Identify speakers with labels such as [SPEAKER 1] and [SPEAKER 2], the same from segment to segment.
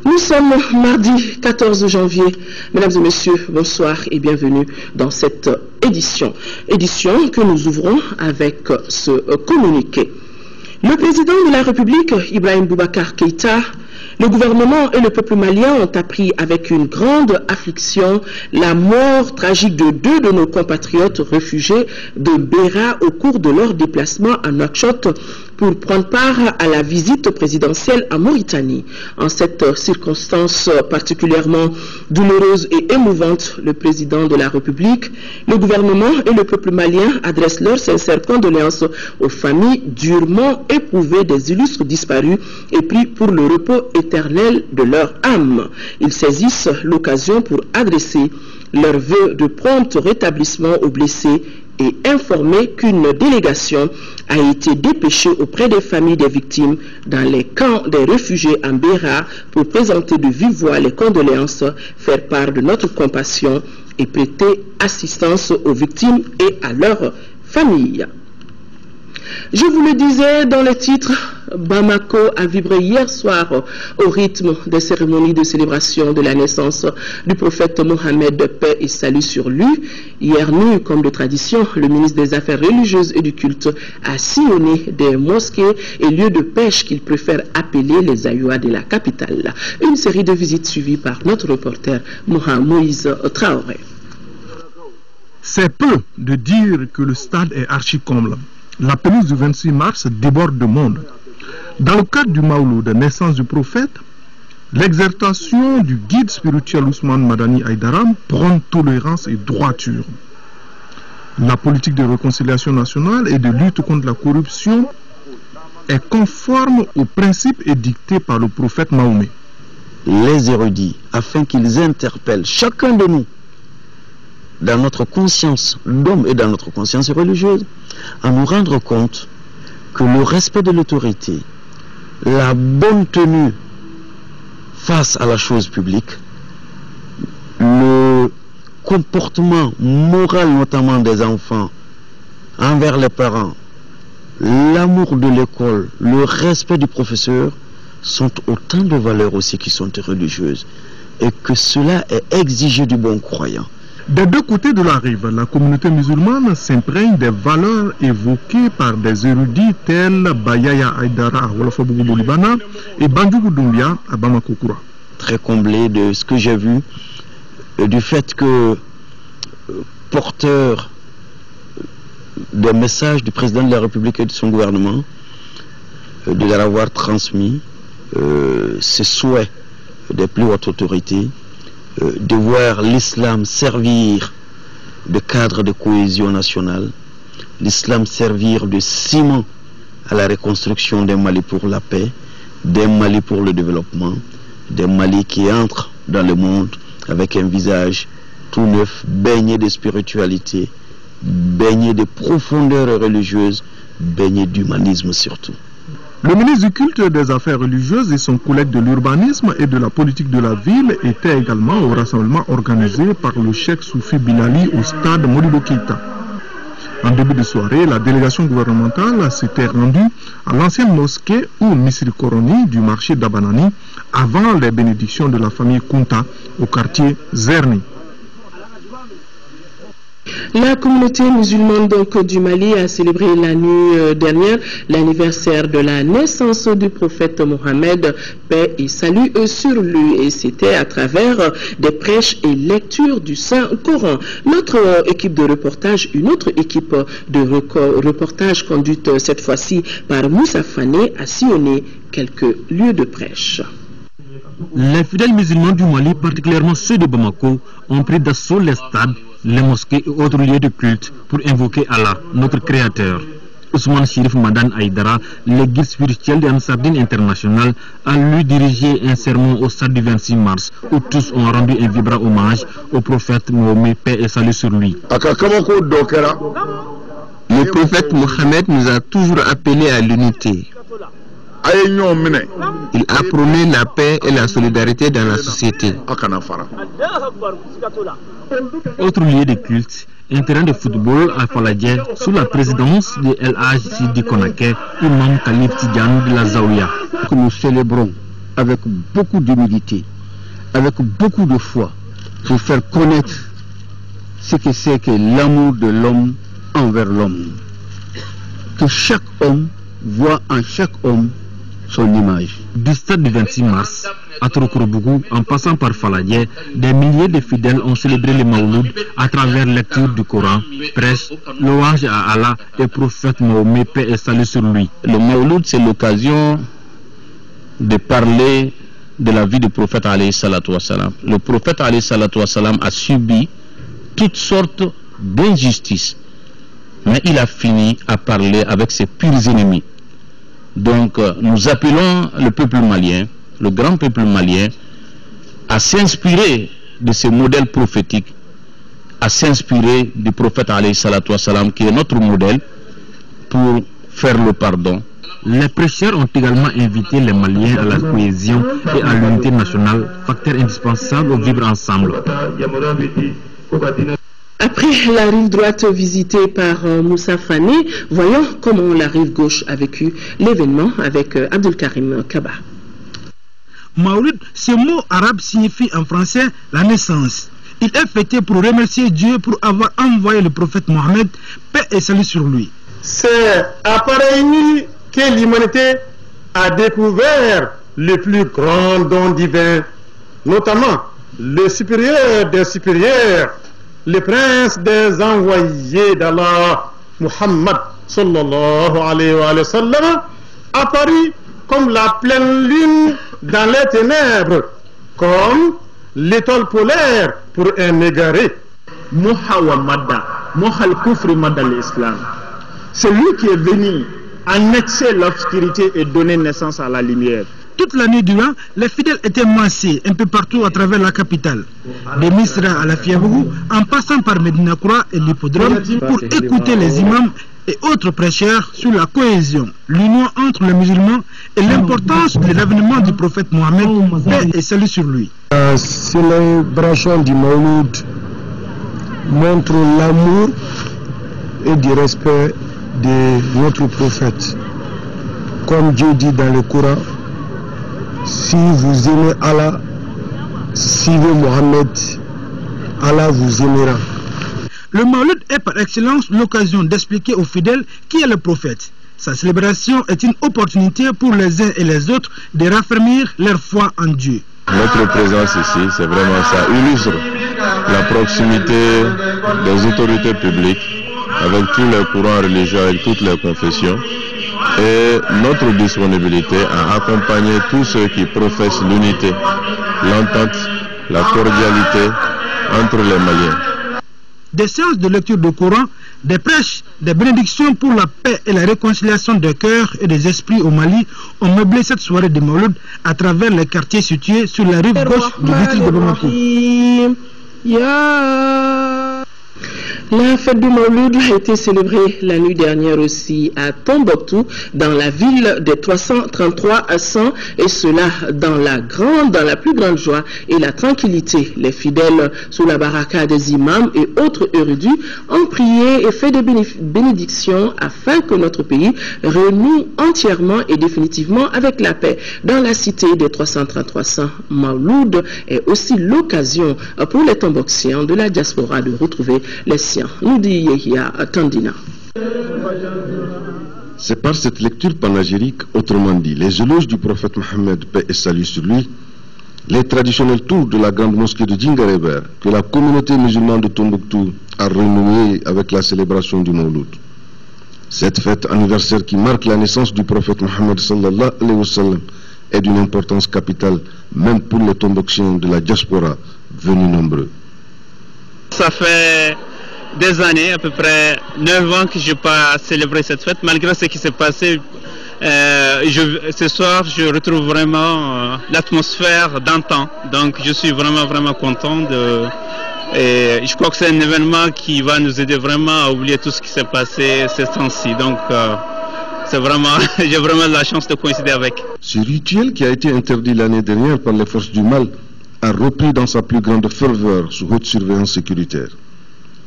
[SPEAKER 1] Nous sommes mardi 14 janvier. Mesdames et messieurs, bonsoir et bienvenue dans cette édition. Édition que nous ouvrons avec ce communiqué. Le président de la République, Ibrahim Boubacar Keïta, le gouvernement et le peuple malien ont appris avec une grande affliction la mort tragique de 2 de nos compatriotes réfugiés de Beira au cours de leur déplacement à Nouakchott pour prendre part à la visite présidentielle en Mauritanie. En cette circonstance particulièrement douloureuse et émouvante, le président de la République, le gouvernement et le peuple malien adressent leurs sincères condoléances aux familles durement éprouvées des illustres disparus et prient pour le repos éternel de leur âme. Ils saisissent l'occasion pour adresser leurs vœux de prompt rétablissement aux blessés et informer qu'une délégation a été dépêchée auprès des familles des victimes dans les camps des réfugiés en Beira pour présenter de vive voix les condoléances, faire part de notre compassion et prêter assistance aux victimes et à leurs familles. Je vous le disais dans le titre, Bamako a vibré hier soir au rythme des cérémonies de célébration de la naissance du prophète Mohammed, de paix et salut sur lui. Hier nuit, comme de tradition, le ministre des Affaires religieuses et du culte a sillonné des mosquées et lieux de pêche qu'il préfère appeler les ayoua de la capitale. Une série de visites suivies par notre reporter Moïse Traoré.
[SPEAKER 2] C'est peu de dire que le stade est archi-comble. La pelouse du 26 mars déborde de monde. Dans le cadre du Maouloud de naissance du prophète, l'exertation du guide spirituel Ousmane Madani Aïdara prône tolérance et droiture. La politique de réconciliation nationale et de lutte contre la corruption est conforme aux principes édictés par le prophète Mahomet.
[SPEAKER 3] Les érudits, afin qu'ils interpellent chacun de nous dans notre conscience d'homme et dans notre conscience religieuse, à nous rendre compte que le respect de l'autorité, la bonne tenue face à la chose publique, le comportement moral notamment des enfants envers les parents, l'amour de l'école, le respect du professeur sont autant de valeurs aussi qui sont religieuses et que cela est exigé du bon croyant.
[SPEAKER 2] Des deux côtés de la rive, la communauté musulmane s'imprègne des valeurs évoquées par des érudits tels Bayaya Aïdara à Wolofobougou Libana et Bandjougou Doumbia à Bamako Koura.
[SPEAKER 3] Très comblé de ce que j'ai vu, du fait que porteur des messages du président de la République et de son gouvernement, de leur avoir transmis ses souhaits des plus hautes autorités, de voir l'islam servir de cadre de cohésion nationale, l'islam servir de ciment à la reconstruction d'un Mali pour la paix, d'un Mali pour le développement, d'un Mali qui entre dans le monde avec un visage tout neuf, baigné de spiritualité, baigné de profondeur religieuse, baigné d'humanisme surtout.
[SPEAKER 2] Le ministre du culte et des affaires religieuses et son collègue de l'urbanisme et de la politique de la ville étaient également au rassemblement organisé par le cheikh Soufi Bilali au stade Modibo Keïta. En début de soirée, la délégation gouvernementale s'était rendue à l'ancienne mosquée ou Misri Koroni du marché d'Abanani avant les bénédictions de la famille Kunta au quartier Zerni.
[SPEAKER 1] La communauté musulmane du Mali a célébré la nuit dernière l'anniversaire de la naissance du prophète Mohammed, paix et salut sur lui, et c'était à travers des prêches et lectures du Saint-Coran. Notre équipe de reportage, une autre équipe de reportage conduite cette fois-ci par Moussa Fané, a sillonné quelques lieux de prêche.
[SPEAKER 4] Les fidèles musulmans du Mali, particulièrement ceux de Bamako, ont pris d'assaut les stades, les mosquées et autres lieux de culte pour invoquer Allah, notre Créateur. Ousmane Chérif Madan Aïdara, le guide spirituel de Ansardine International, a lui dirigé un sermon au stade du 26 mars où tous ont rendu un vibrant hommage au prophète Mohamed, paix et salut sur lui.
[SPEAKER 5] Le prophète Mohamed nous a toujours appelés à l'unité. Il a prôné la paix et la solidarité dans la société.
[SPEAKER 4] Autre lieu de culte, un terrain de football à Faladje sous la présidence de El Hadj Sidi Konake, imam Khalif Tidjane de la Zaouia.
[SPEAKER 6] Que nous célébrons avec beaucoup d'humilité, avec beaucoup de foi, pour faire connaître ce que c'est que l'amour de l'homme envers l'homme. Que chaque homme voit en chaque homme son image.
[SPEAKER 4] Du stade du 26 mars à Torokorobougou, en passant par Faladier, des milliers de fidèles ont célébré le Mawlud à travers lecture du Coran, prêche, louange à Allah et prophète Mahomet, paix et salut sur lui.
[SPEAKER 3] Le Mawlud, c'est l'occasion de parler de la vie du prophète alayhi salatu wassalam. Le prophète alayhi salatu wassalam a subi toutes sortes d'injustices, mais il a fini à parler avec ses pires ennemis. Donc nous appelons le peuple malien, le grand peuple malien, à s'inspirer de ces modèles prophétiques, à s'inspirer du prophète alayhi salatu wassalam, qui est notre modèle, pour faire le pardon.
[SPEAKER 4] Les prêcheurs ont également invité les Maliens à la cohésion et à l'unité nationale, facteur indispensable au vivre ensemble.
[SPEAKER 1] Après la rive droite visitée par Moussa Fane, voyons comment la rive gauche a vécu l'événement avec Abdul Karim Kaba.
[SPEAKER 7] Mawlud, ce mot arabe signifie en français la naissance. Il est fêté pour remercier Dieu pour avoir envoyé le prophète Mohammed, paix et salut sur lui.
[SPEAKER 8] C'est à pareille nuit que l'humanité a découvert le plus grand don divin, notamment le supérieur des supérieurs, le prince des envoyés d'Allah, Muhammad sallallahu alayhi wa sallam, apparu comme la pleine lune dans les ténèbres, comme l'étoile polaire pour un égaré.
[SPEAKER 9] Muhammad, Mohal Kufri Madal Islam. C'est lui qui est venu annexer l'obscurité et donner naissance à la lumière.
[SPEAKER 7] Toute l'année durant, les fidèles étaient massés un peu partout à travers la capitale, de Misra à la Fiabougou, en passant par Medina Koura et l'hippodrome, pour écouter les imams et autres prêcheurs sur la cohésion, l'union entre les musulmans et l'importance de l'avènement du prophète Mohammed, paix et salut sur lui.
[SPEAKER 8] La célébration du Mawlud montre l'amour et du respect de notre prophète. Comme Dieu dit dans le Coran, si vous aimez Allah, suivez Mohammed, Allah vous aimera.
[SPEAKER 7] Le Mawlud est par excellence l'occasion d'expliquer aux fidèles qui est le prophète. Sa célébration est une opportunité pour les uns et les autres de raffermir leur foi en Dieu.
[SPEAKER 10] Notre présence ici, c'est vraiment ça, illustre la proximité des autorités publiques avec tous les courants religieux, avec toutes les confessions, et notre disponibilité à accompagner tous ceux qui professent l'unité, l'entente, la cordialité entre les Maliens.
[SPEAKER 7] Des séances de lecture du Coran, des prêches, des bénédictions pour la paix et la réconciliation des cœurs et des esprits au Mali ont meublé cette soirée de Mawlud à travers les quartiers situés sur la rive gauche du district de Bamako.
[SPEAKER 1] La fête du Mawlud a été célébrée la nuit dernière aussi à Tombouctou, dans la ville des 333 à 100, et cela dans la plus grande joie et la tranquillité. Les fidèles sous la baraka des imams et autres érudits ont prié et fait des bénédictions afin que notre pays renoue entièrement et définitivement avec la paix. Dans la cité des 333 100, Mawlud est aussi l'occasion pour les Tombouctiens de la diaspora de retrouver les siens. Nous dit Yehia Tandina.
[SPEAKER 11] C'est par cette lecture panégyrique, autrement dit, les éloges du prophète Mohammed, paix et salut sur lui, les traditionnels tours de la grande mosquée de Djingareber, que la communauté musulmane de Tombouctou a renoué avec la célébration du Mawlud. Cette fête anniversaire qui marque la naissance du prophète Mohammed sallallahu alayhi wa sallam est d'une importance capitale, même pour les Tombouctiens de la diaspora venus nombreux.
[SPEAKER 12] Ça fait des années, à peu près 9 ans que je n'ai pas célébré cette fête, malgré ce qui s'est passé. Ce soir, je retrouve vraiment l'atmosphère d'antan. Donc, je suis vraiment content. Et je crois que c'est un événement qui va nous aider vraiment à oublier tout ce qui s'est passé ces temps-ci. Donc, j'ai vraiment la chance de coïncider avec.
[SPEAKER 11] Ce rituel qui a été interdit l'année dernière par les forces du mal a repris dans sa plus grande ferveur sous haute surveillance sécuritaire.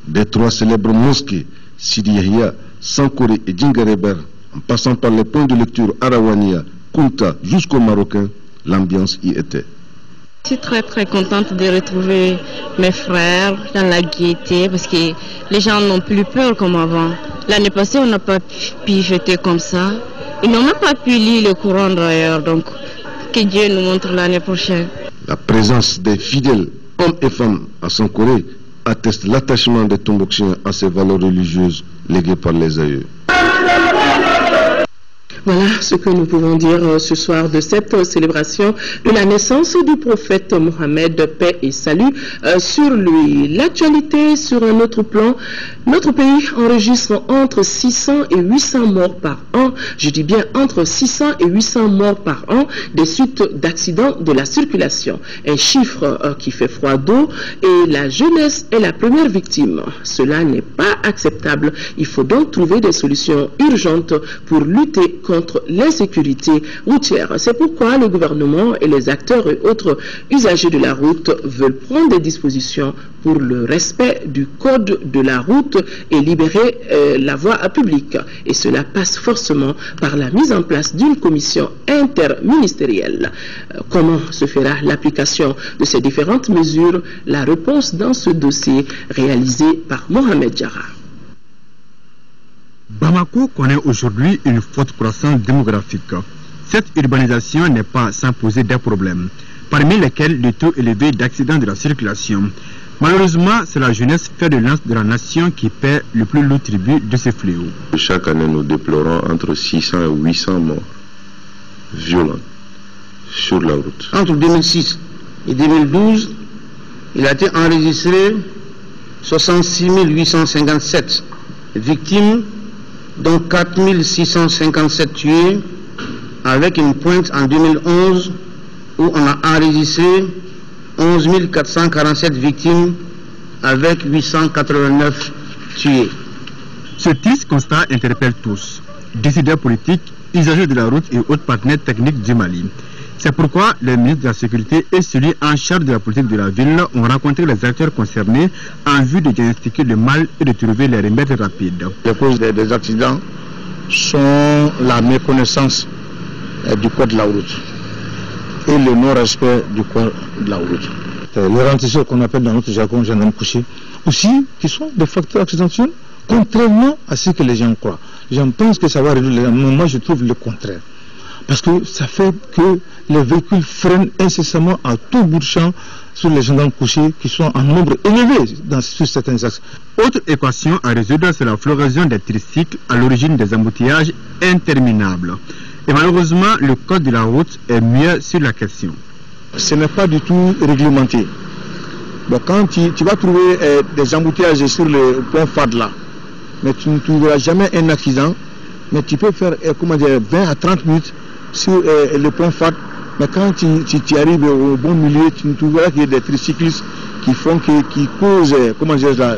[SPEAKER 11] Des 3 célèbres mosquées, Sidi Yahya, Sankore et Djingareber, en passant par les points de lecture Arawania, Kunta jusqu'au Marocain, l'ambiance y était.
[SPEAKER 13] Je suis très contente de retrouver mes frères dans la gaieté parce que les gens n'ont plus peur comme avant. L'année passée, on n'a pas pu jeter comme ça. Ils n'ont même pas pu lire le Coran d'ailleurs. Donc, que Dieu nous montre l'année prochaine.
[SPEAKER 11] La présence des fidèles, hommes et femmes, à Sankoré atteste l'attachement des Tombouctiens à ces valeurs religieuses léguées par les aïeux.
[SPEAKER 1] Voilà ce que nous pouvons dire ce soir de cette célébration de la naissance du prophète Mohammed, paix et salut sur lui. L'actualité sur un autre plan, notre pays enregistre entre 600 et 800 morts par an, je dis bien entre 600 et 800 morts par an des suites d'accidents de la circulation. Un chiffre qui fait froid d'eau et la jeunesse est la première victime. Cela n'est pas acceptable. Il faut donc trouver des solutions urgentes pour lutter contre l'insécurité routière. C'est pourquoi le gouvernement et les acteurs et autres usagers de la route veulent prendre des dispositions pour le respect du code de la route et libérer la voie publique. Et cela passe forcément par la mise en place d'une commission interministérielle. Comment se fera l'application de ces différentes mesures? La réponse dans ce dossier réalisé par Mohamed Jara.
[SPEAKER 4] Bamako connaît aujourd'hui une forte croissance démographique. Cette urbanisation n'est pas sans poser des problèmes, parmi lesquels le taux élevé d'accidents de la circulation. Malheureusement, c'est la jeunesse fer de lance de la nation qui paie le plus lourd tribut de ces fléaux.
[SPEAKER 10] Chaque année, nous déplorons entre 600 et 800 morts violentes sur la route.
[SPEAKER 6] Entre 2006 et 2012, il a été enregistré 66 857 victimes, dont 4 657 tués, avec une pointe en 2011 où on a enregistré 11 447 victimes avec 889 tués.
[SPEAKER 4] Ce triste constat interpelle tous, décideurs politiques, usagers de la route et autres partenaires techniques du Mali. C'est pourquoi le ministre de la Sécurité et celui en charge de la politique de la ville ont rencontré les acteurs concernés en vue de diagnostiquer le mal et de trouver les remèdes rapides.
[SPEAKER 6] Les causes des accidents sont la méconnaissance du code de la route et le non-respect du code de la route. Les ralentisseurs qu'on appelle dans notre jargon gendarme couché, aussi qui sont des facteurs accidentels, contrairement à ce que les gens croient. Les gens pensent que ça va réduire les gens, mais moi je trouve le contraire. Parce que ça fait que les véhicules freinent incessamment à tout bout de champ sur les gendarmes couchés qui sont en nombre élevé sur certains axes.
[SPEAKER 4] Autre équation à résoudre, c'est la floraison des tricycles à l'origine des embouteillages interminables. Et malheureusement, le code de la route est mieux sur la question.
[SPEAKER 6] Ce n'est pas du tout réglementé. Donc quand tu vas trouver des embouteillages sur le pont FAD là, mais tu ne trouveras jamais un accident, mais tu peux faire 20 à 30 minutes sur le pont FAD, mais quand tu arrives au bon milieu, tu ne trouveras qu'il y a des tricyclistes qui causent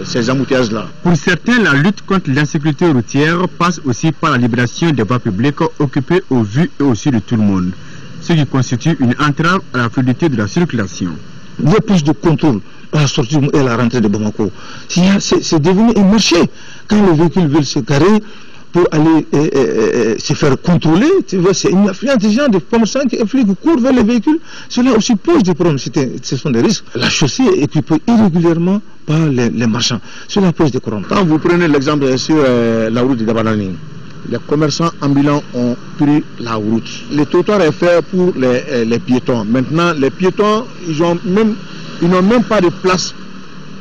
[SPEAKER 6] ces embouteillages-là.
[SPEAKER 4] Pour certains, la lutte contre l'insécurité routière passe aussi par la libération des voies publiques occupées au vu et au su de tout le monde, ce qui constitue une entrave à la fluidité de la circulation.
[SPEAKER 6] Il y a plus de contrôle à la sortie et à la rentrée de Bamako. C'est devenu un marché. Quand les véhicules veulent se garer pour aller se faire contrôler, c'est une affluence des gens, des commerçants qui courent vers les véhicules. Cela aussi pose des problèmes, ce sont des risques. La chaussée est équipée irrégulièrement par les marchands. Cela pose des problèmes. Quand vous prenez l'exemple sur la route de Dabanani, les commerçants ambulants ont pris la route. Le trottoir est fait pour les piétons. Maintenant, les piétons, ils n'ont même pas de place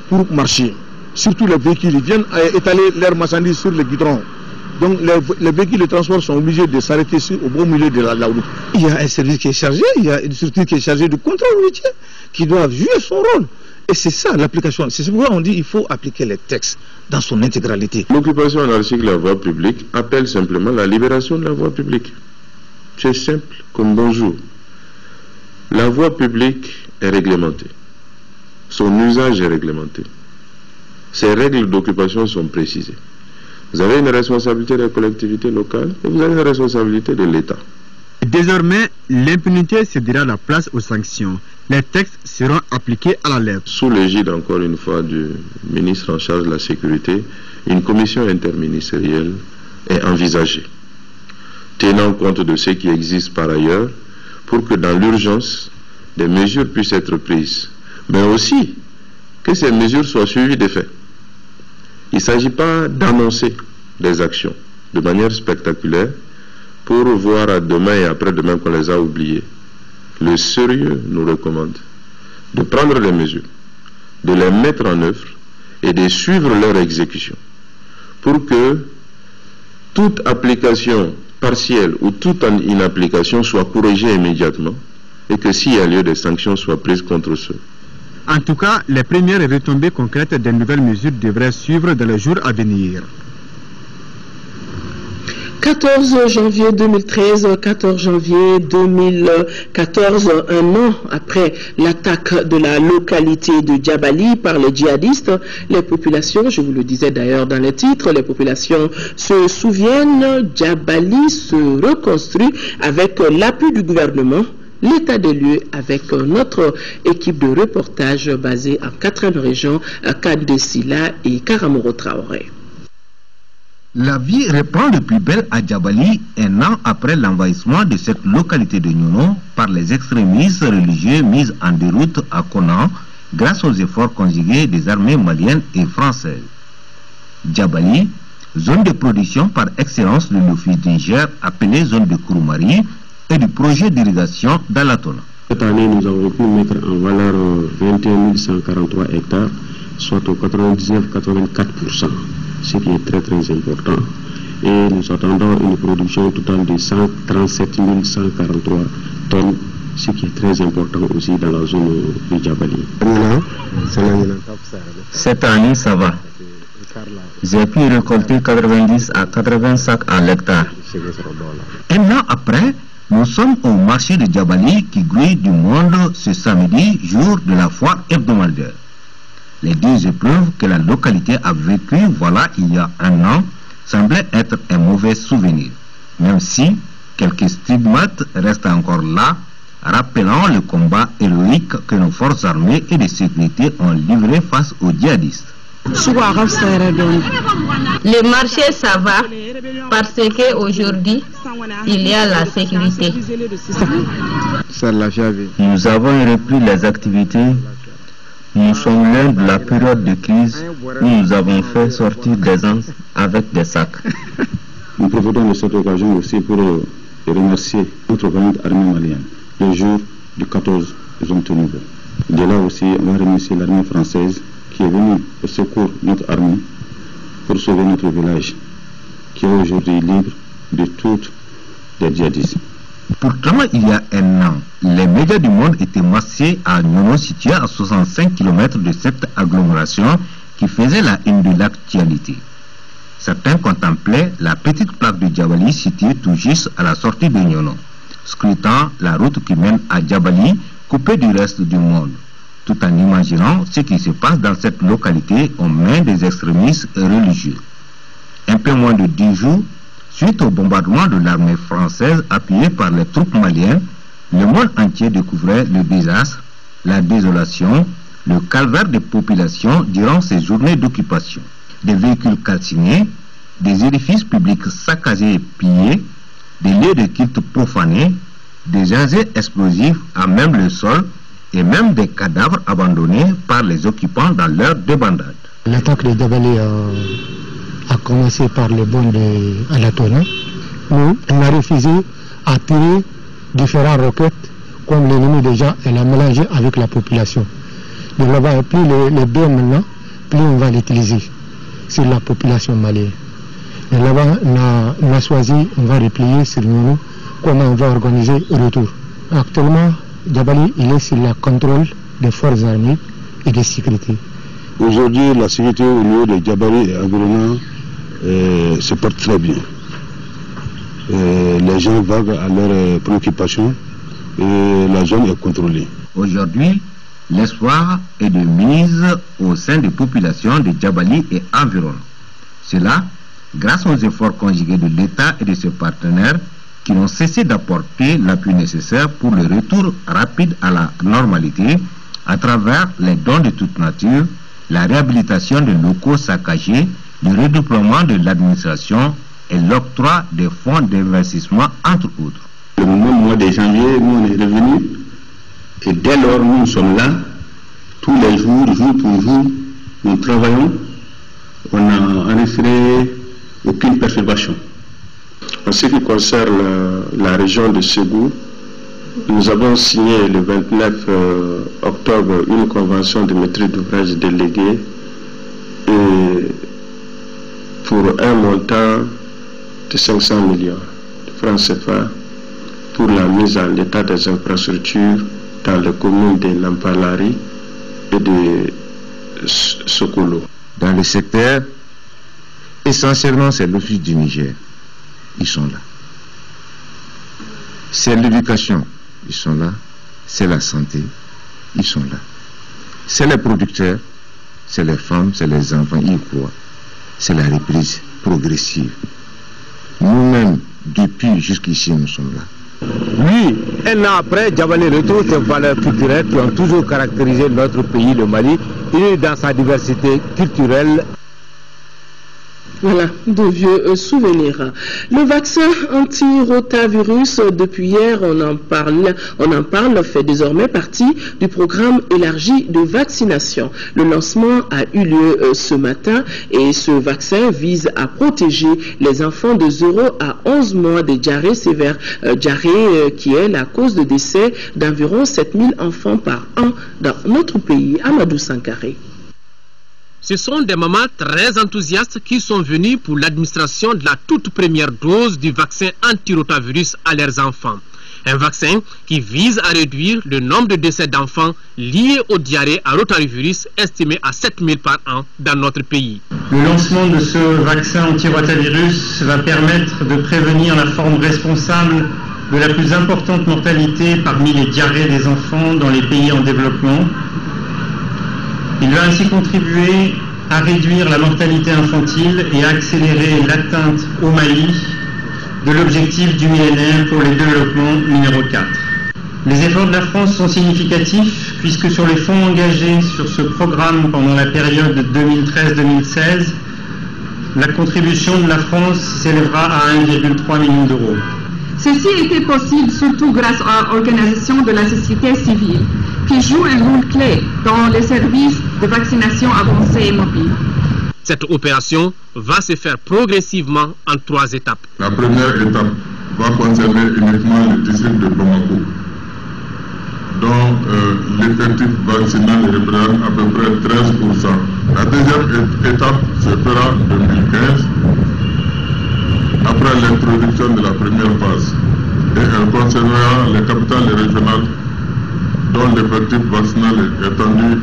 [SPEAKER 6] pour marcher. Surtout les véhicules, ils viennent étaler leurs marchandises sur les goudrons. Donc les véhicules de transport sont obligés de s'arrêter au beau milieu de la route. Il y a un service qui est chargé, il y a une structure qui est chargée du contrôle routier, qui doit jouer son rôle. Et c'est ça l'application. C'est pourquoi on dit qu'il faut appliquer les textes dans son intégralité.
[SPEAKER 10] L'occupation anarchique de la voie publique appelle simplement la libération de la voie publique. C'est simple comme bonjour. La voie publique est réglementée. Son usage est réglementé. Ses règles d'occupation sont précisées. Vous avez une responsabilité des collectivités locales et vous avez une responsabilité de l'État.
[SPEAKER 4] Désormais, l'impunité cédera la place aux sanctions. Les textes seront appliqués à la lettre.
[SPEAKER 10] Sous l'égide, encore une fois, du ministre en charge de la sécurité, une commission interministérielle est envisagée, tenant compte de ce qui existe par ailleurs, pour que dans l'urgence, des mesures puissent être prises, mais aussi que ces mesures soient suivies des faits. Il ne s'agit pas d'annoncer des actions de manière spectaculaire pour voir à demain et après-demain qu'on les a oubliées. Le sérieux nous recommande de prendre les mesures, de les mettre en œuvre et de suivre leur exécution pour que toute application partielle ou toute inapplication soit corrigée immédiatement et que s'il y a lieu, des sanctions soient prises contre ceux.
[SPEAKER 2] En tout cas, les premières retombées concrètes des nouvelles mesures devraient suivre dans les jours à venir.
[SPEAKER 1] 14 janvier 2013, 14 janvier 2014, un an après l'attaque de la localité de Djabali par les djihadistes, les populations, je vous le disais d'ailleurs dans les titres, les populations se souviennent, Djabali se reconstruit avec l'appui du gouvernement. L'état des lieux avec notre équipe de reportage basée en 4e région, Kandesila et Karamoro Traoré.
[SPEAKER 14] La vie reprend le plus belle à Djabali un an après l'envahissement de cette localité de Nyono par les extrémistes religieux mis en déroute à Konan grâce aux efforts conjugués des armées maliennes et françaises. Djabali, zone de production par excellence de l'office du Niger appelée zone de Kouroumari et du projet d'irrigation d'Alatona.
[SPEAKER 15] Cette année, nous avons pu mettre en valeur 21 143 hectares, soit au 99,84%, ce qui est très important. Et nous attendons une production totale de 137 143 tonnes, ce qui est très important aussi dans la zone de Djabali.
[SPEAKER 16] Cette année, ça va. J'ai pu récolter 90 à 80 sacs à l'hectare.
[SPEAKER 14] Un an après, nous sommes au marché de Djabali qui grouille du monde ce samedi, jour de la foire hebdomadaire. Les deux épreuves que la localité a vécues, voilà, il y a un an, semblaient être un mauvais souvenir, même si quelques stigmates restent encore là, rappelant le combat héroïque que nos forces armées et de sécurité ont livré face aux djihadistes.
[SPEAKER 13] Le marché, ça va, parce qu'aujourd'hui, il y a la sécurité.
[SPEAKER 16] Nous avons repris les activités. Nous sommes loin de la période de crise où nous avons fait sortir des gens avec des sacs.
[SPEAKER 15] Nous profitons de cette occasion aussi pour remercier notre grande armée malienne. Le jour du 14, ils ont tenu bon. De là aussi, on va remercier l'armée française qui est venue au secours de notre armée pour sauver notre village, qui est aujourd'hui libre de toutes les djihadistes.
[SPEAKER 14] Pourtant, il y a un an, les médias du monde étaient massés à Nyono, situé à 65 km de cette agglomération qui faisait la une de l'actualité. Certains contemplaient la petite plaque de Djabali située tout juste à la sortie de Nyono, scrutant la route qui mène à Djabali, coupée du reste du monde, tout en imaginant ce qui se passe dans cette localité aux mains des extrémistes religieux. Un peu moins de 10 jours, suite au bombardement de l'armée française appuyée par les troupes maliennes, le monde entier découvrait le désastre, la désolation, le calvaire des populations durant ces journées d'occupation. Des véhicules calcinés, des édifices publics saccagés et pillés, des lieux de culte profanés, des engins explosifs à même le sol et même des cadavres abandonnés par les occupants dans leur débandade.
[SPEAKER 17] L'attaque de Djabali a commencé par les bombes d'Alatona. Nous, on a refusé à tirer différentes roquettes comme l'ennemi déjà, elle a mélangé avec la population. De là-bas, plus les bombes maintenant, plus on va l'utiliser sur la population malienne. Et là-bas, on a choisi, on va replier sur nous, comment on va organiser le retour. Actuellement, Djabali, il est sur le contrôle des forces armées et de sécurité.
[SPEAKER 15] Aujourd'hui, la sécurité au niveau de Djabali et environnement se porte très bien. Les gens vaguent à leurs préoccupations et la zone est contrôlée.
[SPEAKER 14] Aujourd'hui, l'espoir est de mise au sein des populations de Djabali et environ. Cela, grâce aux efforts conjugués de l'État et de ses partenaires qui n'ont cessé d'apporter l'appui nécessaire pour le retour rapide à la normalité à travers les dons de toute nature, la réhabilitation des locaux saccagés, le redéploiement de l'administration et l'octroi des fonds d'investissement, entre autres.
[SPEAKER 15] Le mois de janvier, nous on est revenus et dès lors nous sommes là, tous les jours, jour pour jour, nous travaillons, on n'a enregistré aucune perturbation.
[SPEAKER 11] En ce qui concerne la région de Ségou, nous avons signé le 29 octobre une convention de maîtrise d'ouvrage déléguée et pour un montant de 500 millions de francs CFA pour la mise en état des infrastructures dans les communes de Nampalari et de Sokolo.
[SPEAKER 14] Dans le secteur, essentiellement c'est l'Office du Niger. Ils sont là. C'est l'éducation, ils sont là. C'est la santé, ils sont là. C'est les producteurs, c'est les femmes, c'est les enfants, ils croient. C'est la reprise progressive. Nous-mêmes, depuis jusqu'ici, nous sommes là.
[SPEAKER 18] Oui, un an après, Djabani retrouve ces valeurs culturelles qui ont toujours caractérisé notre pays, le Mali, uni dans sa diversité culturelle.
[SPEAKER 1] Voilà, de vieux souvenirs. Le vaccin anti-rotavirus, depuis hier, on en parle, fait désormais partie du programme élargi de vaccination. Le lancement a eu lieu ce matin et ce vaccin vise à protéger les enfants de 0 à 11 mois des diarrhées sévères, diarrhée qui est la cause de décès d'environ 7000 enfants par an dans notre pays. Amadou Sankaré.
[SPEAKER 19] Ce sont des mamans très enthousiastes qui sont venues pour l'administration de la toute première dose du vaccin anti-rotavirus à leurs enfants. Un vaccin qui vise à réduire le nombre de décès d'enfants liés aux diarrhées à rotavirus estimé à 7000 par an dans notre pays.
[SPEAKER 20] Le lancement de ce vaccin anti-rotavirus va permettre de prévenir la forme responsable de la plus importante mortalité parmi les diarrhées des enfants dans les pays en développement. Il va ainsi contribuer à réduire la mortalité infantile et à accélérer l'atteinte au Mali de l'objectif du millénaire pour le développement numéro 4. Les efforts de la France sont significatifs puisque sur les fonds engagés sur ce programme pendant la période 2013-2016, la contribution de la France s'élèvera à 1,3 million d'euros.
[SPEAKER 21] Ceci était possible surtout grâce à l'organisation de la société civile, qui joue un rôle clé dans les services de vaccination avancée et mobile.
[SPEAKER 19] Cette opération va se faire progressivement en 3 étapes.
[SPEAKER 10] La première étape va concerner uniquement le district de Bamako, dont l'effectif vaccinal représente à peu près 13%. La deuxième étape se fera en 2015, après l'introduction de la première phase, et elle concernera les capitales régionales dont l'effectif vaccinal est étendu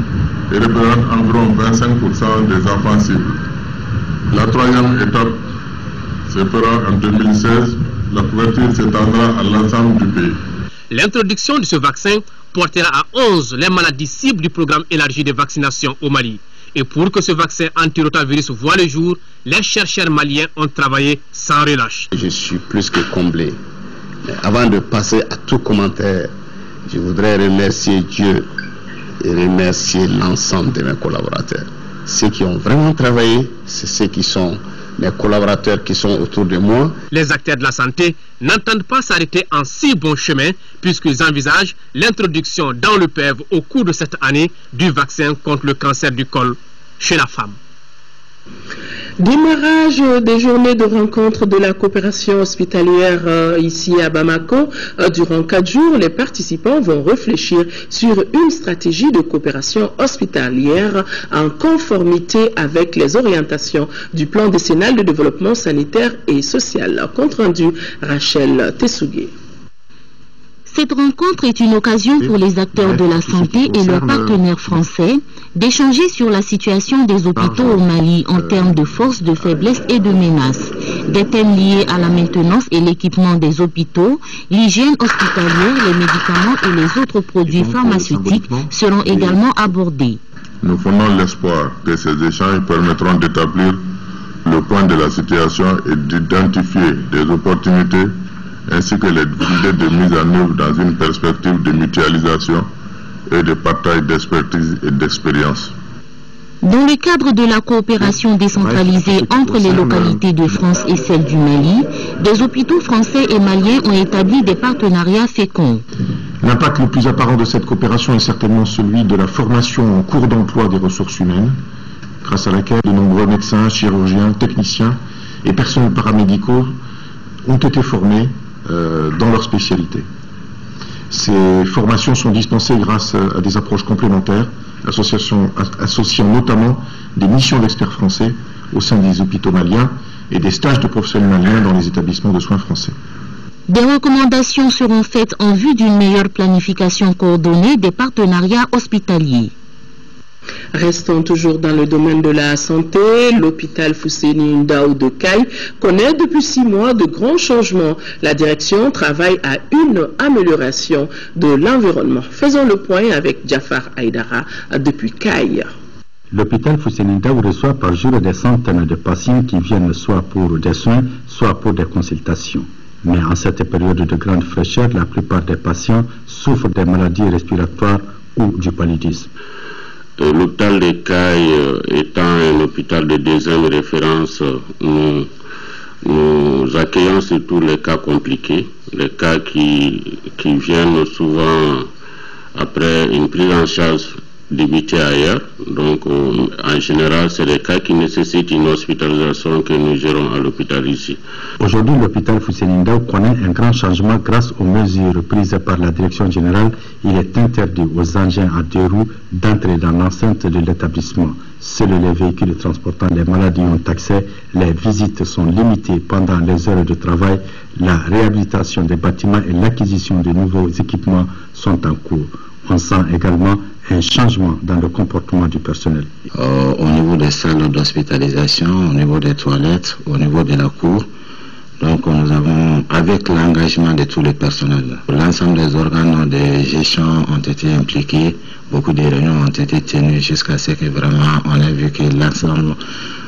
[SPEAKER 10] et représente environ 25% des enfants cibles. La troisième étape se fera en 2016. La couverture s'étendra à l'ensemble du pays.
[SPEAKER 19] L'introduction de ce vaccin portera à 11 les maladies cibles du programme élargi de vaccination au Mali. Et pour que ce vaccin anti-rotavirus voie le jour, les chercheurs maliens ont travaillé sans relâche.
[SPEAKER 22] Je suis plus que comblé. Mais avant de passer à tout commentaire, je voudrais remercier Dieu et remercier l'ensemble de mes collaborateurs. Ceux qui ont vraiment travaillé, c'est ceux qui sont mes collaborateurs qui sont autour de moi.
[SPEAKER 19] Les acteurs de la santé n'entendent pas s'arrêter en si bon chemin puisqu'ils envisagent l'introduction dans le PEV au cours de cette année du vaccin contre le cancer du col chez la femme.
[SPEAKER 1] Démarrage des journées de rencontre de la coopération hospitalière ici à Bamako. Durant 4 jours, les participants vont réfléchir sur une stratégie de coopération hospitalière en conformité avec les orientations du plan décennal de développement sanitaire et social. Compte rendu, Rachel Tessougué.
[SPEAKER 23] Cette rencontre est une occasion pour les acteurs de la santé et leurs partenaires français d'échanger sur la situation des hôpitaux au Mali en termes de force, de faiblesse et de menaces. Des thèmes liés à la maintenance et l'équipement des hôpitaux, l'hygiène hospitalière, les médicaments et les autres produits pharmaceutiques seront également abordés.
[SPEAKER 10] Nous fondons l'espoir que ces échanges permettront d'établir le point de la situation et d'identifier des opportunités ainsi que les idées de mise en œuvre dans une perspective de mutualisation et de partage d'expertise et d'expérience.
[SPEAKER 23] Dans le cadre de la coopération décentralisée entre les localités de France et celles du Mali, des hôpitaux français et maliens ont établi des partenariats féconds.
[SPEAKER 2] L'impact le plus apparent de cette coopération est certainement celui de la formation en cours d'emploi des ressources humaines, grâce à laquelle de nombreux médecins, chirurgiens, techniciens et personnels paramédicaux ont été formés dans leur spécialité. Ces formations sont dispensées grâce à des approches complémentaires, associant notamment des missions d'experts français au sein des hôpitaux maliens et des stages de professionnels maliens dans les établissements de soins français.
[SPEAKER 23] Des recommandations seront faites en vue d'une meilleure planification coordonnée des partenariats hospitaliers.
[SPEAKER 1] Restons toujours dans le domaine de la santé. L'hôpital Fousséni Ndao de Caille connaît depuis 6 mois de grands changements. La direction travaille à une amélioration de l'environnement. Faisons le point avec Jafar Aïdara depuis Caille.
[SPEAKER 3] L'hôpital Fousséni Ndao reçoit par jour des centaines de patients qui viennent soit pour des soins, soit pour des consultations. Mais en cette période de grande fraîcheur, la plupart des patients souffrent des maladies respiratoires ou du paludisme.
[SPEAKER 5] L'hôpital de Caille étant un hôpital de deuxième référence, nous accueillons surtout les cas compliqués, les cas qui viennent souvent après une prise en charge débutée ailleurs. Donc en général, c'est des cas qui nécessitent une hospitalisation que nous gérons à l'hôpital ici.
[SPEAKER 3] Aujourd'hui, l'hôpital Fousséni Ndao connaît un grand changement grâce aux mesures prises par la direction générale. Il est interdit aux engins à 2 roues d'entrer dans l'enceinte de l'établissement. Seuls les véhicules transportant les malades y ont accès. Les visites sont limitées pendant les heures de travail. La réhabilitation des bâtiments et l'acquisition de nouveaux équipements sont en cours. On sent également un changement dans le comportement du personnel.
[SPEAKER 22] Au niveau des salles d'hospitalisation, au niveau des toilettes, au niveau de la cour, donc nous avons, avec l'engagement de tous les personnels, l'ensemble des organes de gestion ont été impliqués, beaucoup de réunions ont été tenues jusqu'à ce que vraiment on ait vu que l'ensemble,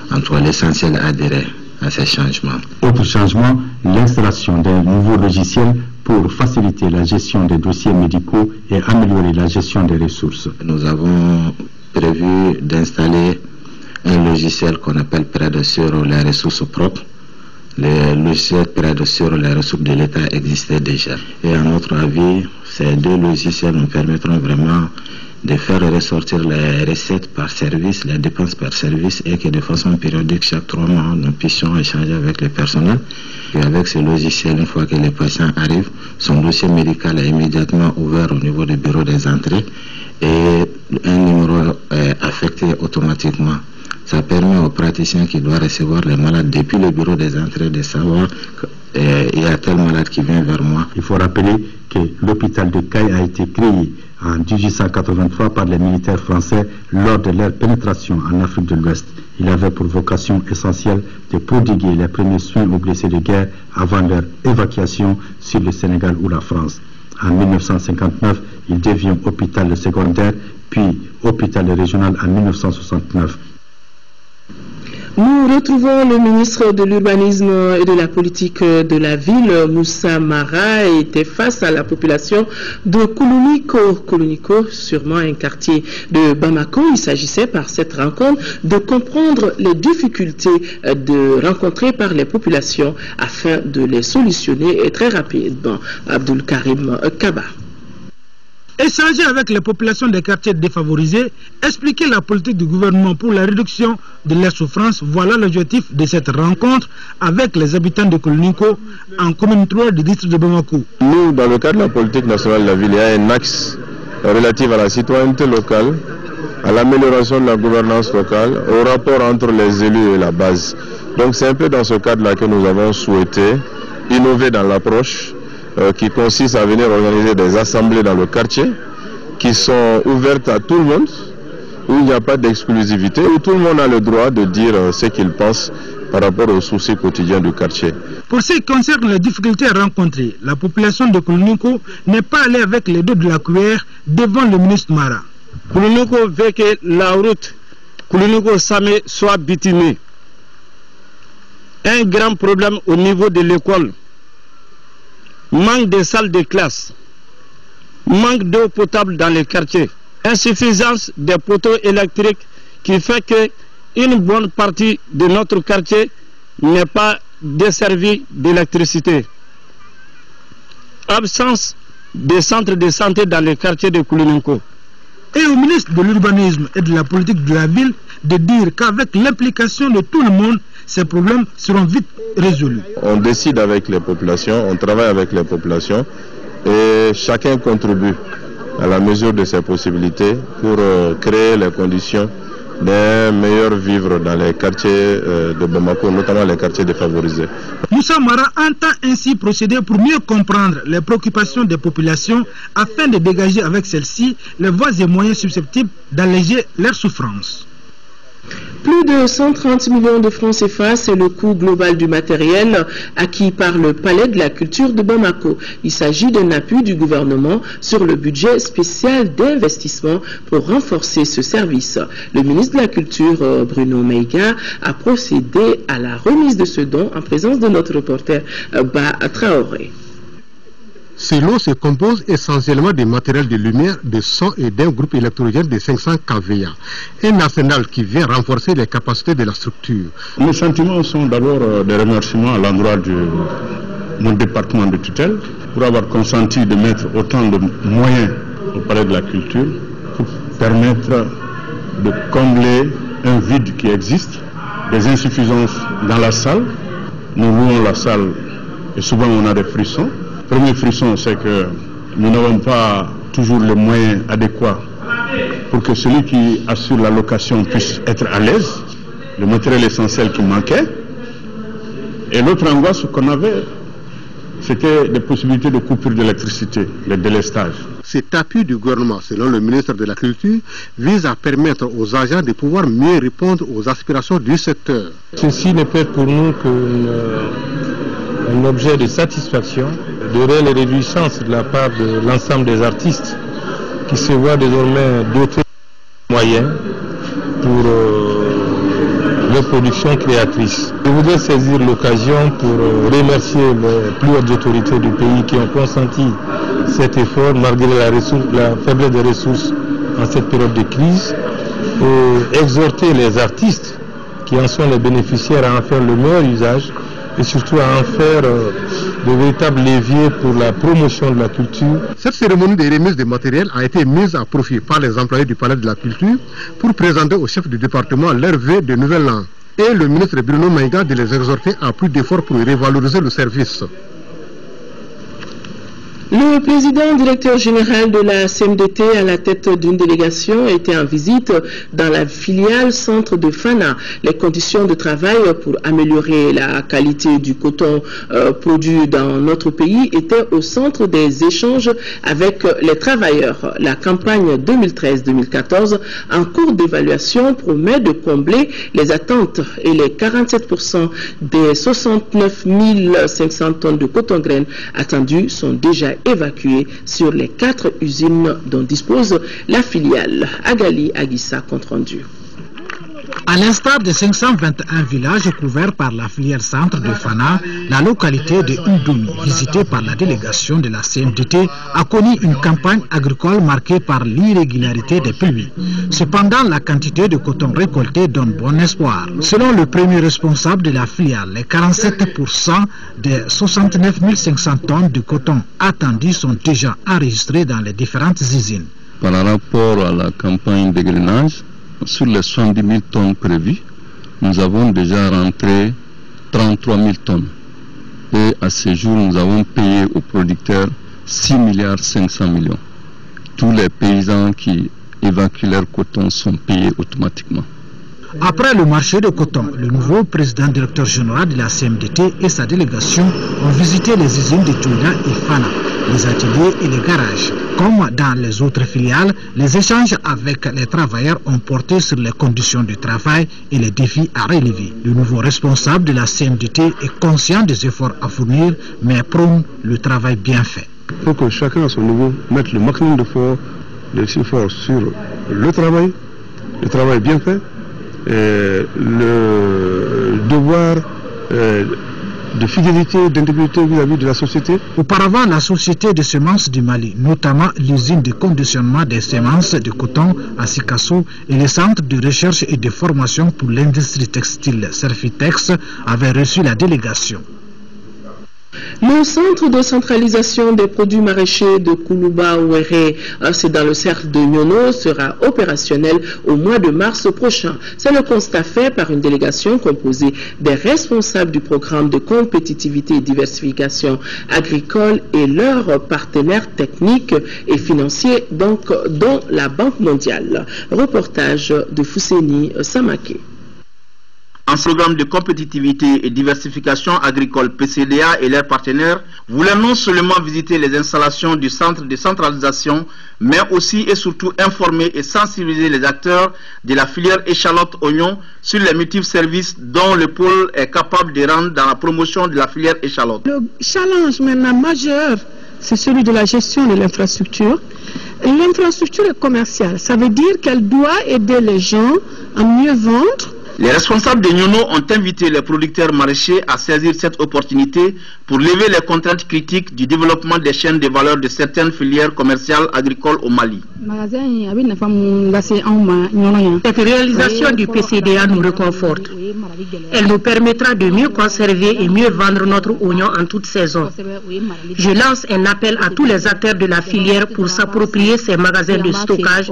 [SPEAKER 22] en tout cas l'essentiel, adhérait à ces changements.
[SPEAKER 3] Autre changement, l'installation d'un nouveau logiciel pour faciliter la gestion des dossiers médicaux et améliorer la gestion des ressources.
[SPEAKER 22] Nous avons prévu d'installer un logiciel qu'on appelle PRED sur les ressources propres. Le logiciel PRED sur les ressources de l'État existait déjà. Et à notre avis, ces 2 logiciels nous permettront vraiment de faire ressortir les recettes par service, les dépenses par service, et que de façon périodique, chaque 3 mois, nous puissions échanger avec le personnel. Et avec ce logiciel, une fois que le patient arrive, son dossier médical est immédiatement ouvert au niveau du bureau des entrées et un numéro est affecté automatiquement. Ça permet aux praticiens qui doivent recevoir les malades depuis le bureau des entrées de savoir qu'il y a tel malade qui vient vers moi.
[SPEAKER 3] Il faut rappeler que l'hôpital de Caille a été créé en 1883 par les militaires français lors de leur pénétration en Afrique de l'Ouest. Il avait pour vocation essentielle de prodiguer les premiers soins aux blessés de guerre avant leur évacuation sur le Sénégal ou la France. En 1959, il devient hôpital secondaire, puis hôpital régional en 1969.
[SPEAKER 1] Nous retrouvons le ministre de l'Urbanisme et de la Politique de la Ville, Moussa Mara, était face à la population de Koulouniko. Koulouniko, sûrement un quartier de Bamako. Il s'agissait par cette rencontre de comprendre les difficultés rencontrées par les populations afin de les solutionner et très rapidement. Abdul Karim Kaba.
[SPEAKER 7] Échanger avec les populations des quartiers défavorisés, expliquer la politique du gouvernement pour la réduction de leur souffrance, voilà l'objectif de cette rencontre avec les habitants de Koulouniko en commune 3 du district de Bamako.
[SPEAKER 10] Nous, dans le cadre de la politique nationale de la ville, il y a un axe relatif à la citoyenneté locale, à l'amélioration de la gouvernance locale, au rapport entre les élus et la base. Donc c'est un peu dans ce cadre-là que nous avons souhaité innover dans l'approche qui consiste à venir organiser des assemblées dans le quartier qui sont ouvertes à tout le monde, où il n'y a pas d'exclusivité, où tout le monde a le droit de dire ce qu'il pense par rapport aux soucis quotidiens du quartier.
[SPEAKER 7] Pour ce qui concerne les difficultés rencontrées, la population de Koulouniko n'est pas allée avec les dos de la cuillère devant le ministre Mara.
[SPEAKER 8] Koulouniko veut que la route Koulouniko-Samé soit bitumée. Un grand problème au niveau de l'école. Manque de salles de classe, manque d'eau potable dans les quartiers, insuffisance des poteaux électriques
[SPEAKER 6] qui fait qu'une bonne partie de notre quartier n'est pas desservie d'électricité. Absence des centres de santé dans le quartier de Koulinenko.
[SPEAKER 7] Et au ministre de l'Urbanisme et de la Politique de la Ville de dire qu'avec l'implication de tout le monde, ces problèmes seront vite résolus.
[SPEAKER 10] On décide avec les populations, on travaille avec les populations et chacun contribue à la mesure de ses possibilités pour créer les conditions d'un meilleur vivre dans les quartiers de Bamako, notamment les quartiers défavorisés.
[SPEAKER 7] Moussa Mara entend ainsi procéder pour mieux comprendre les préoccupations des populations afin de dégager avec celles-ci les voies et moyens susceptibles d'alléger leurs souffrances.
[SPEAKER 1] Plus de 130 millions de francs CFA, c'est le coût global du matériel acquis par le Palais de la Culture de Bamako. Il s'agit d'un appui du gouvernement sur le budget spécial d'investissement pour renforcer ce service. Le ministre de la Culture, Bruno Maïga, a procédé à la remise de ce don en présence de notre reporter Ba Traoré.
[SPEAKER 9] Ces lots se composent essentiellement des matériels de lumière, de son et d'un groupe électrogène de 500 kVA. Un arsenal qui vient renforcer les capacités de la structure.
[SPEAKER 15] Mes sentiments sont d'abord des remerciements à l'endroit de mon département de tutelle pour avoir consenti de mettre autant de moyens au Palais de la Culture pour permettre de combler un vide qui existe, des insuffisances dans la salle. Nous louons la salle et souvent on a des frissons. Le premier frisson, c'est que nous n'avons pas toujours les moyens adéquats pour que celui qui assure la location puisse être à l'aise, le matériel essentiel qui manquait. Et l'autre angoisse qu'on avait, c'était des possibilités de coupure d'électricité, le délestage.
[SPEAKER 9] Cet appui du gouvernement, selon le ministre de la Culture, vise à permettre aux agents de pouvoir mieux répondre aux aspirations du secteur.
[SPEAKER 12] Ceci ne peut être pour nous qu'un objet de satisfaction, de réelle réjouissance de la part de l'ensemble des artistes qui se voient désormais dotés de moyens pour leur production créatrice. Je voudrais saisir l'occasion pour remercier les plus hautes autorités du pays qui ont consenti cet effort malgré la faiblesse des ressources en cette période de crise et exhorter les artistes qui en sont les bénéficiaires à en faire le meilleur usage et surtout à en faire de véritables leviers pour la promotion de la culture.
[SPEAKER 9] Cette cérémonie de remise de matériel a été mise à profit par les employés du Palais de la Culture pour présenter au chef du département leur vœu de nouvel an. Et le ministre Bruno Maïga de les exhorter à plus d'efforts pour revaloriser le service.
[SPEAKER 1] Le président directeur général de la CMDT à la tête d'une délégation était en visite dans la filiale centre de Fana. Les conditions de travail pour améliorer la qualité du coton produit dans notre pays étaient au centre des échanges avec les travailleurs. La campagne 2013-2014 en cours d'évaluation promet de combler les attentes et les 47% des 69 500 tonnes de coton-graines attendues sont déjà évacués sur les 4 usines dont dispose la filiale. Agali Aguissa, compte rendu.
[SPEAKER 7] À l'instar des 521 villages couverts par la filière centre de Fana, la localité de Ndoumi, visitée par la délégation de la CMDT, a connu une campagne agricole marquée par l'irrégularité des pluies. Cependant, la quantité de coton récolté donne bon espoir. Selon le premier responsable de la filiale, les 47% des 69 500 tonnes de coton attendues sont déjà enregistrées dans les différentes usines.
[SPEAKER 24] Par rapport à la campagne de grainage, sur les 70 000 tonnes prévues, nous avons déjà rentré 33 000 tonnes. Et à ce jour, nous avons payé aux producteurs 6 milliards 500 millions. Tous les paysans qui évacuent leur coton sont payés automatiquement.
[SPEAKER 7] Après le marché de coton, le nouveau président directeur général de la CMDT et sa délégation ont visité les usines de Tchouda et Fana, les ateliers et les garages. Comme dans les autres filiales, les échanges avec les travailleurs ont porté sur les conditions de travail et les défis à relever. Le nouveau responsable de la CMDT est conscient des efforts à fournir, mais prône le travail bien fait.
[SPEAKER 9] Il faut que chacun à son niveau mette le maximum d'efforts sur le travail bien fait, et le devoir
[SPEAKER 2] de fidélité, d'intégrité vis-à-vis de la société.
[SPEAKER 7] Auparavant, la société de semences du Mali, notamment l'usine de conditionnement des semences de coton à Sikasso et les centres de recherche et de formation pour l'industrie textile Serfitex, avaient reçu la délégation.
[SPEAKER 1] Le centre de centralisation des produits maraîchers de Koulouba-Ouéré, c'est dans le cercle de Nyono, sera opérationnel au mois de mars prochain. C'est le constat fait par une délégation composée des responsables du programme de compétitivité et diversification agricole et leurs partenaires techniques et financiers, donc, dont la Banque mondiale. Reportage de Fousseni Samaké.
[SPEAKER 4] Un programme de compétitivité et diversification agricole PCDA et leurs partenaires voulaient non seulement visiter les installations du centre de centralisation, mais aussi et surtout informer et sensibiliser les acteurs de la filière échalote-oignon sur les multiples services dont le pôle est capable de rendre dans la promotion de la filière échalote.
[SPEAKER 13] Le challenge maintenant majeur, c'est celui de la gestion de l'infrastructure. L'infrastructure est commerciale, ça veut dire qu'elle doit aider les gens à mieux vendre.
[SPEAKER 4] Les responsables de Nyono ont invité les producteurs maraîchers à saisir cette opportunité pour lever les contraintes critiques du développement des chaînes de valeur de certaines filières commerciales agricoles au Mali.
[SPEAKER 16] Cette réalisation du PCDA nous réconforte. Elle nous permettra de mieux conserver et mieux vendre notre oignon en toute saison. Je lance un appel à tous les acteurs de la filière pour s'approprier ces magasins de stockage.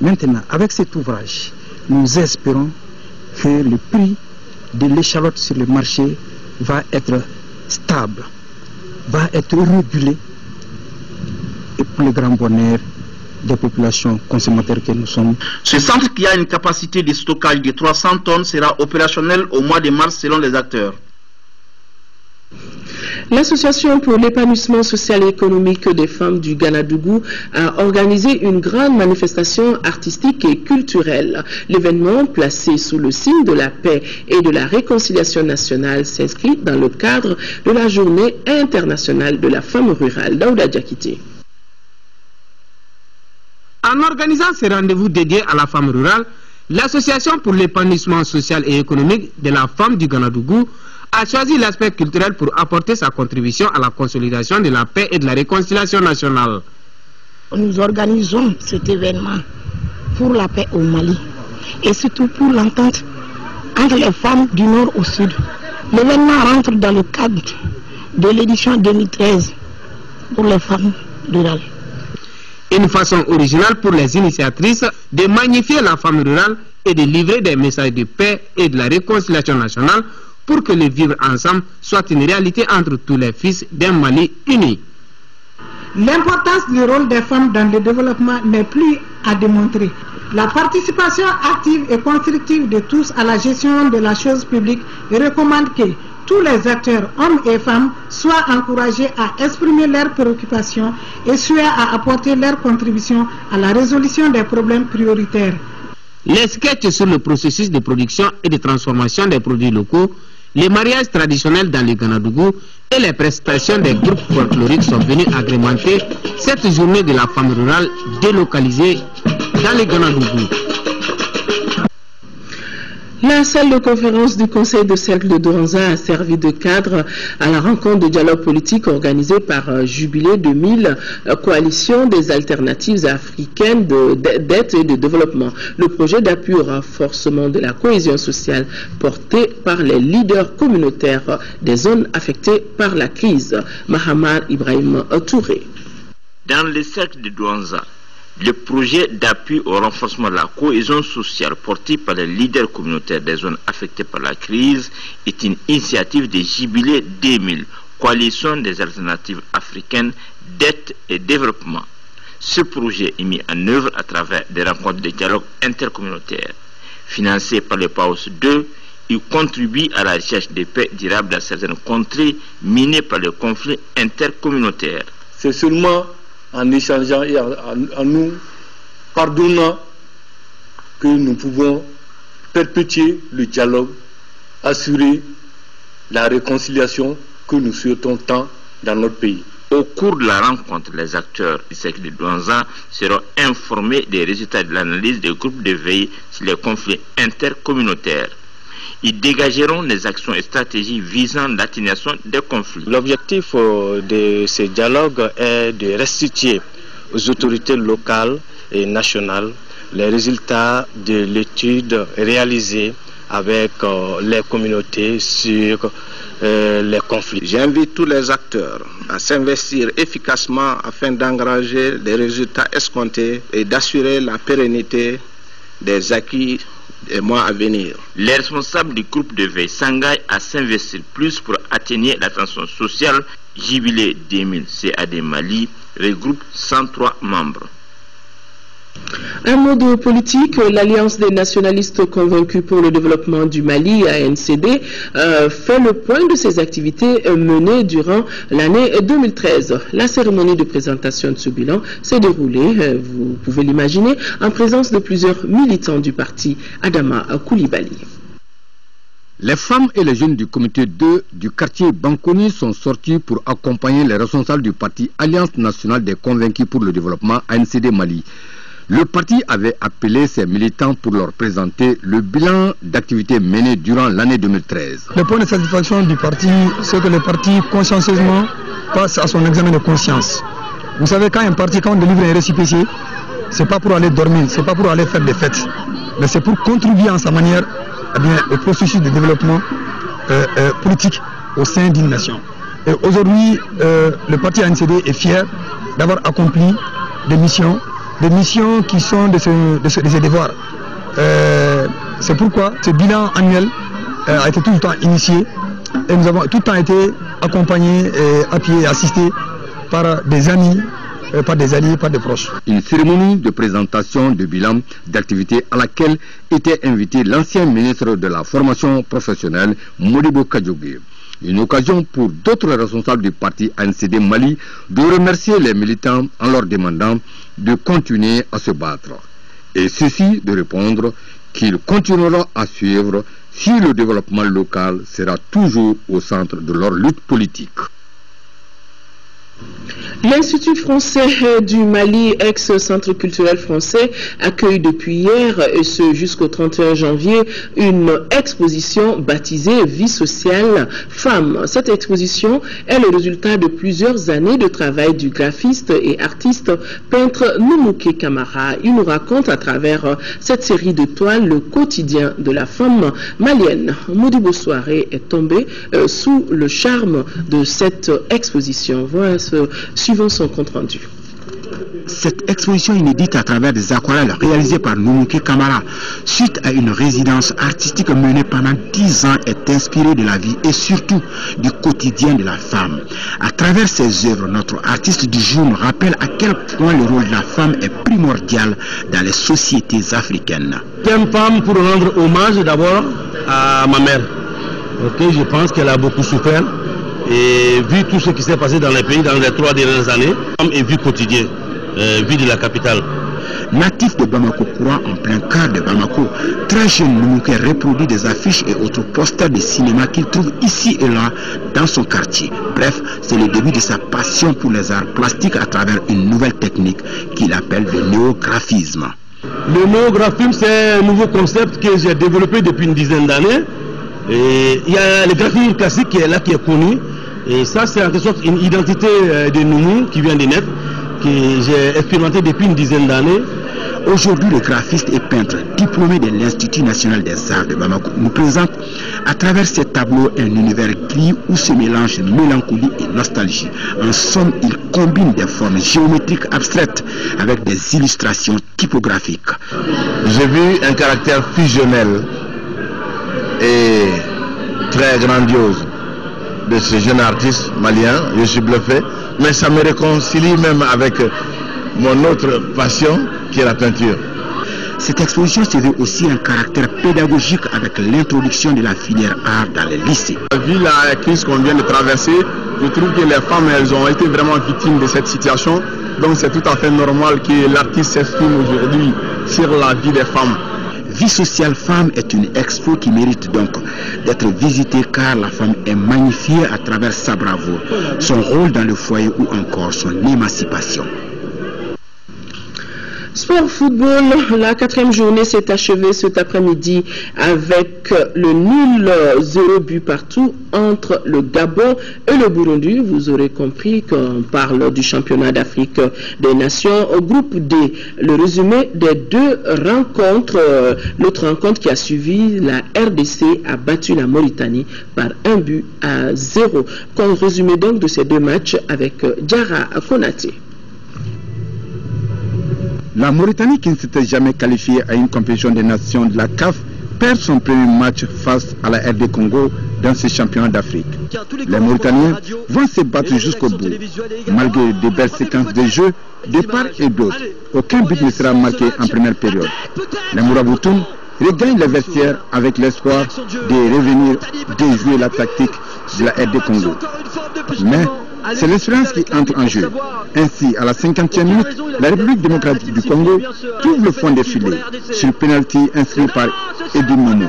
[SPEAKER 17] Maintenant, avec cet ouvrage, nous espérons que le prix de l'échalote sur le marché va être stable, va être régulé et pour le grand bonheur des populations consommateurs que nous sommes.
[SPEAKER 4] Ce centre qui a une capacité de stockage de 300 tonnes sera opérationnel au mois de mars selon les acteurs.
[SPEAKER 1] L'Association pour l'épanouissement social et économique des femmes du Ganadougou a organisé une grande manifestation artistique et culturelle. L'événement, placé sous le signe de la paix et de la réconciliation nationale, s'inscrit dans le cadre de la Journée internationale de la femme rurale. Daouda Diakité.
[SPEAKER 19] En organisant ce rendez-vous dédié à la femme rurale, l'Association pour l'épanouissement social et économique de la femme du Ganadougou a choisi l'aspect culturel pour apporter sa contribution à la consolidation de la paix et de la réconciliation nationale.
[SPEAKER 13] Nous organisons cet événement pour la paix au Mali et surtout pour l'entente entre les femmes du nord au sud. L'événement rentre dans le cadre de l'édition 2013 pour les femmes rurales.
[SPEAKER 19] Une façon originale pour les initiatrices de magnifier la femme rurale et de livrer des messages de paix et de la réconciliation nationale pour que le vivre ensemble soit une réalité entre tous les fils d'un Mali uni.
[SPEAKER 13] L'importance du rôle des femmes dans le développement n'est plus à démontrer. La participation active et constructive de tous à la gestion de la chose publique recommande que tous les acteurs, hommes et femmes, soient encouragés à exprimer leurs préoccupations et souhaitent à apporter leur contribution à la résolution des problèmes prioritaires.
[SPEAKER 19] Les sketchs sur le processus de production et de transformation des produits locaux, les mariages traditionnels dans le Ganadougou et les prestations des groupes folkloriques sont venus agrémenter cette journée de la femme rurale délocalisée dans le Ganadougou.
[SPEAKER 1] La salle de conférence du Conseil de cercle de Douranza a servi de cadre à la rencontre de dialogue politique organisée par Jubilé 2000, coalition des alternatives africaines d'aide et de développement. Le projet d'appui au renforcement de la cohésion sociale porté par les leaders communautaires des zones affectées par la crise. Mahamar Ibrahim Touré.
[SPEAKER 25] Dans le cercle de Douranza, le projet d'appui au renforcement de la cohésion sociale porté par les leaders communautaires des zones affectées par la crise est une initiative de Jubilé 2000, coalition des alternatives africaines d'aide et développement. Ce projet est mis en œuvre à travers des rencontres de dialogue intercommunautaire. Financé par le PAOS 2, il contribue à la recherche de paix durable dans certaines contrées minées par le conflit intercommunautaire.
[SPEAKER 26] C'est seulement en échangeant et en nous pardonnant que nous pouvons perpétuer le dialogue, assurer la réconciliation que nous souhaitons tant dans notre pays.
[SPEAKER 25] Au cours de la rencontre, les acteurs du cercle de Douranza seront informés des résultats de l'analyse des groupes de veille sur les conflits intercommunautaires. Ils dégageront les actions et stratégies visant l'atténuation des conflits.
[SPEAKER 6] L'objectif de ce dialogue est de restituer aux autorités locales et nationales les résultats de l'étude réalisée avec les communautés sur les conflits.
[SPEAKER 11] J'invite tous les acteurs à s'investir efficacement afin d'engranger les résultats escomptés et d'assurer la pérennité des acquis des mois à venir.
[SPEAKER 25] Les responsables du groupe de veille s'engagent à s'investir plus pour atténuer la tension sociale. Jubilé 2000 CAD Mali regroupe 103 membres.
[SPEAKER 1] Un mot de politique, l'Alliance des nationalistes convaincus pour le développement du Mali, ANCD, fait le point de ses activités menées durant l'année 2013. La cérémonie de présentation de ce bilan s'est déroulée, vous pouvez l'imaginer, en présence de plusieurs militants du parti Adama Koulibaly.
[SPEAKER 14] Les femmes et les jeunes du comité 2 du quartier Bankoni sont sortis pour accompagner les responsables du parti Alliance nationale des convaincus pour le développement, ANCD Mali. Le parti avait appelé ses militants pour leur présenter le bilan d'activités menées durant l'année 2013.
[SPEAKER 7] Le point de satisfaction du parti, c'est que le parti consciencieusement passe à son examen de conscience. Vous savez, quand on délivre un récépissé, c'est pas pour aller dormir, c'est pas pour aller faire des fêtes, mais c'est pour contribuer en sa manière au processus de développement politique au sein d'une nation. Et aujourd'hui, le parti ANCD est fier d'avoir accompli des missions qui sont de ses devoirs. C'est pourquoi ce bilan annuel a été tout le temps initié et nous avons tout le temps été accompagnés, appuyés et assistés par des amis, par des alliés, par des proches.
[SPEAKER 14] Une cérémonie de présentation de bilan d'activité à laquelle était invité l'ancien ministre de la formation professionnelle, Modibo Kadjogé. Une occasion pour d'autres responsables du parti ANCD Mali de remercier les militants en leur demandant de continuer à se battre. Et ceci de répondre qu'ils continueront à suivre si le développement local sera toujours au centre de leur lutte politique.
[SPEAKER 1] L'Institut français du Mali, ex-centre culturel français, accueille depuis hier, et ce jusqu'au 31 janvier, une exposition baptisée Vie sociale femmes. Cette exposition est le résultat de plusieurs années de travail du graphiste et artiste peintre Noumouké Kamara. Il nous raconte à travers cette série de toiles le quotidien de la femme malienne. Modibo Soiré est tombé sous le charme de cette exposition. Voilà suivant son compte rendu.
[SPEAKER 18] Cette exposition inédite à travers des aquarelles réalisées par Noumouké Kamara suite à une résidence artistique menée pendant 10 ans est inspirée de la vie et surtout du quotidien de la femme. À travers ses œuvres, notre artiste du jour nous rappelle à quel point le rôle de la femme est primordial dans les sociétés africaines.
[SPEAKER 6] Une femme pour rendre hommage d'abord à ma mère. Je pense qu'elle a beaucoup souffert. Et vu tout ce qui s'est passé dans les pays dans les 3 dernières années, et vie quotidienne, vie de la capitale.
[SPEAKER 18] Natif de Bamako, courant en plein cœur de Bamako, très jeune Noumouké reproduit des affiches et autres posters de cinéma qu'il trouve ici et là dans son quartier. Bref, c'est le début de sa passion pour les arts plastiques à travers une nouvelle technique qu'il appelle le néographisme.
[SPEAKER 6] Le néographisme, c'est un nouveau concept que j'ai développé depuis une dizaine d'années. Et il y a le graphisme classique qui est là, qui est connu. Et ça, c'est en quelque sorte une identité de Noumou qui vient de naître, que j'ai expérimenté depuis une dizaine d'années.
[SPEAKER 18] Aujourd'hui, le graphiste et peintre diplômé de l'Institut national des arts de Bamako nous présente à travers ses tableaux un univers gris où se mélangent mélancolie et nostalgie. En somme, il combine des formes géométriques abstraites avec des illustrations typographiques.
[SPEAKER 10] J'ai vu un caractère fusionnel et très grandiose de ce jeune artiste malien. Je suis bluffé, mais ça me réconcilie même avec mon autre passion qui est la peinture.
[SPEAKER 18] Cette exposition se veut aussi un caractère pédagogique avec l'introduction de la filière art dans les lycées.
[SPEAKER 8] Vu la crise qu'on vient de traverser, je trouve que les femmes, elles ont été vraiment victimes de cette situation. Donc c'est tout à fait normal que l'artiste s'exprime aujourd'hui sur la vie des femmes.
[SPEAKER 18] Vie sociale femme est une expo qui mérite donc d'être visitée car la femme est magnifiée à travers sa bravoure, son rôle dans le foyer ou encore son émancipation.
[SPEAKER 1] Sport football, la 4e journée s'est achevée cet après-midi avec le nul 0 but partout entre le Gabon et le Burundi. Vous aurez compris qu'on parle du championnat d'Afrique des Nations. Au groupe D, le résumé des deux rencontres. L'autre rencontre qui a suivi, la RDC a battu la Mauritanie par 1-0. Qu'on résumé donc de ces deux matchs avec Diarra Konaté.
[SPEAKER 18] La Mauritanie, qui ne s'était jamais qualifiée à une compétition des nations de la CAF, perd son premier match face à la RD Congo dans ces championnats d'Afrique. Les Mauritaniens vont se battre jusqu'au bout. Malgré de belles séquences de jeu, de part et d'autre, aucun but ne sera marqué en première période. Les Mouraboutoum regagnent les vestiaires avec l'espoir de revenir déjouer la tactique de la RD Congo. Mais c'est l'espérance qui entre en jeu. Ainsi, à la 50e minute, la République démocratique du Congo trouve le fond des filets sur le penalty inscrit par Eddie Momo.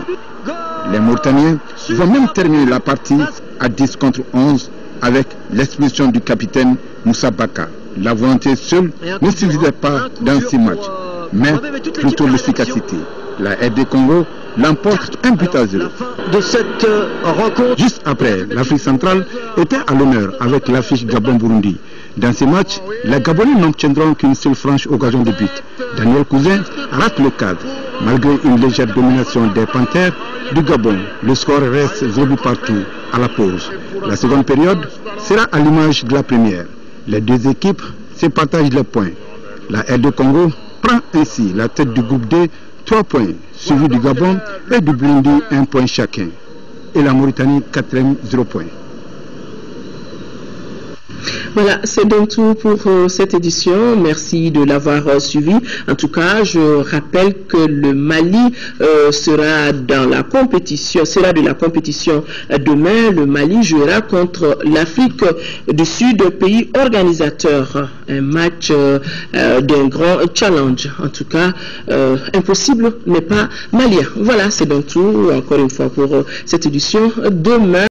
[SPEAKER 18] Les Mauritaniens vont même terminer la partie à 10 contre 11 avec l'expulsion du capitaine Moussa Baka. La volonté seule ne suffisait pas dans ces matchs, mais plutôt l'efficacité. La RD Congo l'emporte 1-0.
[SPEAKER 3] De cette rencontre.
[SPEAKER 18] Juste après, l'Afrique centrale était à l'honneur avec l'affiche Gabon-Burundi. Dans ces matchs, les Gabonais n'obtiendront qu'une seule franche occasion de but. Daniel Cousin rate le cadre. Malgré une légère domination des Panthères du Gabon, le score reste 0 partout à la pause. La seconde période sera à l'image de la première. Les deux équipes se partagent les points. La RD Congo prend ainsi la tête du groupe D, 3 points, suivi du Gabon et du Burundi 1 point chacun. Et la Mauritanie 4e 0 points.
[SPEAKER 1] Voilà, c'est donc tout pour cette édition. Merci de l'avoir suivi. En tout cas, je rappelle que le Mali sera de la compétition demain. Le Mali jouera contre l'Afrique du Sud, pays organisateur. Un match d'un grand challenge. En tout cas, impossible n'est pas malien. Voilà, c'est donc tout encore une fois pour cette édition. Demain.